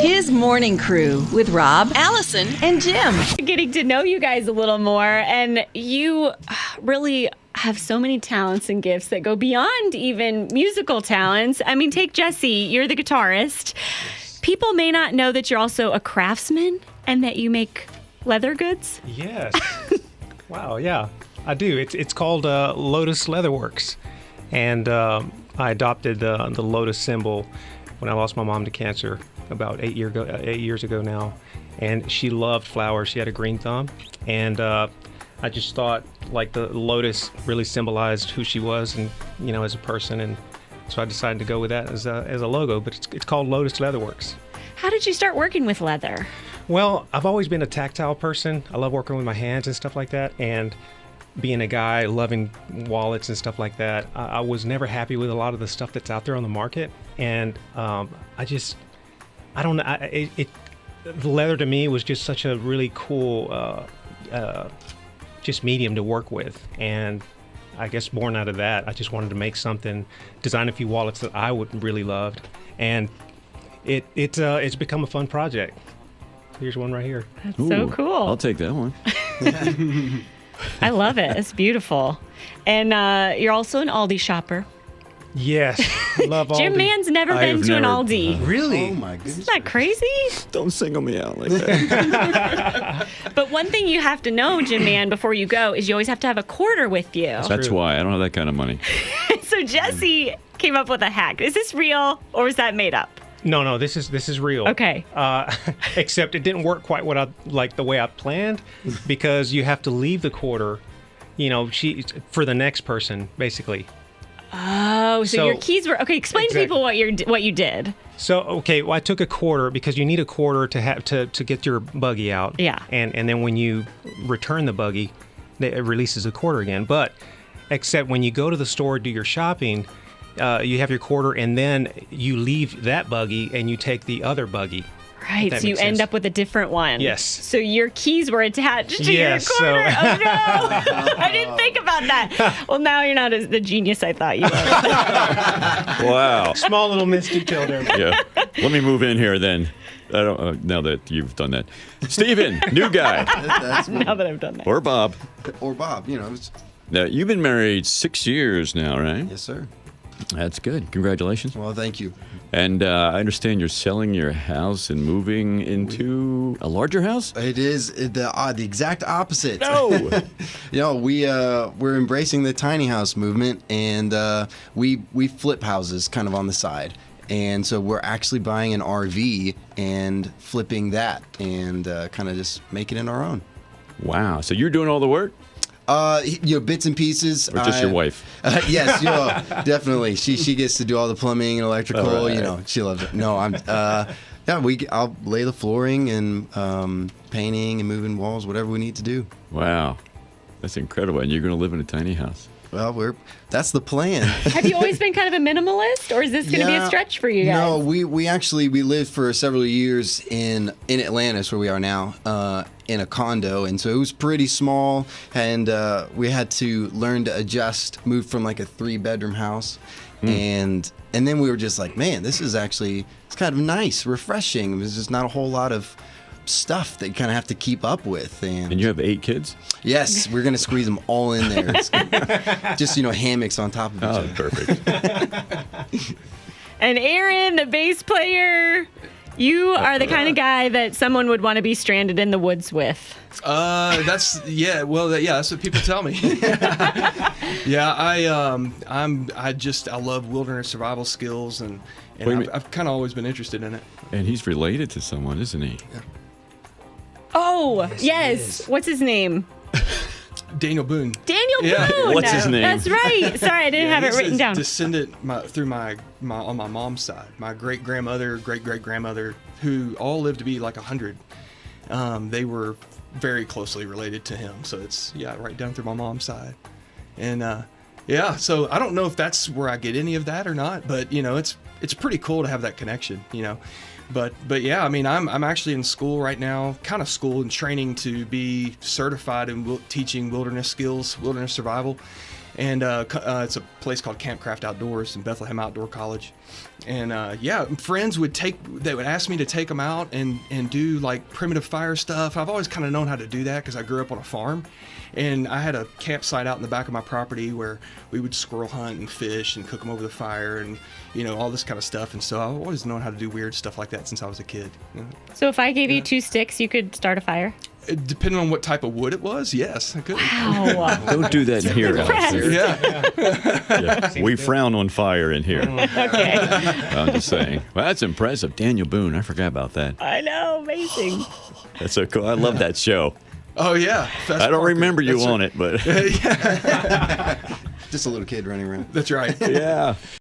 His morning crew with Rob, Allison, and Jim. Getting to know you guys a little more, and you really have so many talents and gifts that go beyond even musical talents. I mean, take Jesse, you're the guitarist. People may not know that you're also a craftsman and that you make leather goods. Yes. Wow, yeah, I do. It's called Lotus Leatherworks, and I adopted the Lotus symbol when I lost my mom to cancer about 8 years ago now, and she loved flowers. She had a green thumb, and I just thought like the lotus really symbolized who she was, and as a person, and so I decided to go with that as a logo. But it's called Lotus Leatherworks. How did you start working with leather? Well, I've always been a tactile person. I love working with my hands and stuff like that, and being a guy loving wallets and stuff like that, I was never happy with a lot of the stuff that's out there on the market, and I don't know. The leather to me was just such a really cool, just medium to work with, and I guess born out of that, I just wanted to make something, design a few wallets that I would really loved, and it's become a fun project. Here's one right here. That's so cool. I'll take that one. I love it. It's beautiful. And you're also an Aldi shopper. Yes, love Aldi. Jim Mann's never been to an Aldi. Really? Oh my goodness. Isn't that crazy? Don't single me out like that. But one thing you have to know, Jim Mann, before you go is you always have to have a quarter with you. That's why I don't have that kind of money. So Jesse came up with a hack. Is this real or is that made up? No, this is real. Okay. Except it didn't work quite the way I planned, because you have to leave the quarter, for the next person, basically. Oh, so your keys were okay. Explain exactly. to people what you did. So well, I took a quarter because you need a quarter to have to get your buggy out. Yeah. And then when you return the buggy, it releases a quarter again. But except when you go to the store, do your shopping, you have your quarter, and then you leave that buggy and you take the other buggy. Right, so you end up with a different one. Yes. So your keys were attached to Yes, your quarter. so- Oh no, I didn't think about that. Well, now you're not the genius I thought you were. Wow. Small little miss detail there. Yeah. Let me move in here then. I don't. Now that you've done that, Steven, new guy, That's me. Now that I've done that. or Bob. Or Bob, Now you've been married 6 years now, right? Yes, sir. That's good. Congratulations. Well, thank you. And I understand you're selling your house and moving into a larger house. It is the exact opposite. No. We're embracing the tiny house movement, and we flip houses kind of on the side. And so we're actually buying an RV and flipping that, and kind of just making it our own. Wow. So you're doing all the work, Bits and pieces. or just your wife? Yes, definitely. She gets to do all the plumbing and electrical. Oh, right. She loves it. No, I'll lay the flooring and painting and moving walls, whatever we need to do. Wow. That's incredible. And you're going to live in a tiny house. Well, that's the plan. Have you always been kind of a minimalist, or is this going to be a stretch for you guys? No, we lived for several years in Atlantis, where we are now, in a condo, and so it was pretty small, and we had to learn to adjust, move from like a 3-bedroom house, and then we were just like, man, it's kind of nice, refreshing. There's just not a whole lot of stuff that you kind of have to keep up with. And you have 8 kids? Yes, we're going to squeeze them all in there. Just, hammocks on top of each Oh, other. perfect. And Aaron, the bass player, you are the kind of guy that someone would want to be stranded in the woods with. That's what people tell me. Yeah, I love wilderness survival skills, and I've kind of always been interested in it. And he's related to someone, isn't he? Oh, yes. What's his name? Daniel Boone. Daniel Yeah. Boone. What's his name? That's right. Sorry, I didn't have it he's written a down. Descendant through my on my mom's side. My great grandmother, great grandmother, who all lived to be like 100. They were very closely related to him. So it's right down through my mom's side, and so I don't know if that's where I get any of that or not, but it's pretty cool to have that connection, But yeah, I mean, I'm actually in school right now, kind of school and training to be certified in teaching wilderness skills, wilderness survival. and it's a place called Campcraft Outdoors in Bethlehem Outdoor College. And friends would ask me to take them out and do like primitive fire stuff. I've always kind of known how to do that because I grew up on a farm, and I had a campsite out in the back of my property where we would squirrel hunt and fish and cook them over the fire and all this kind of stuff. And so I've always known how to do weird stuff like that since I was a kid. So if I gave you 2 sticks, you could start a fire? Depending on what type of wood it was, yes, I could. Wow. Don't do that in here, Alistair. Yeah. We frown on fire in here. Okay. I'm just saying. Well, that's impressive. Daniel Boone, I forgot about that. I know, amazing. That's so cool. I love that show. Oh, yeah. Fest I don't Parker. remember you That's on right. it, but Just a little kid running around. That's right. yeah.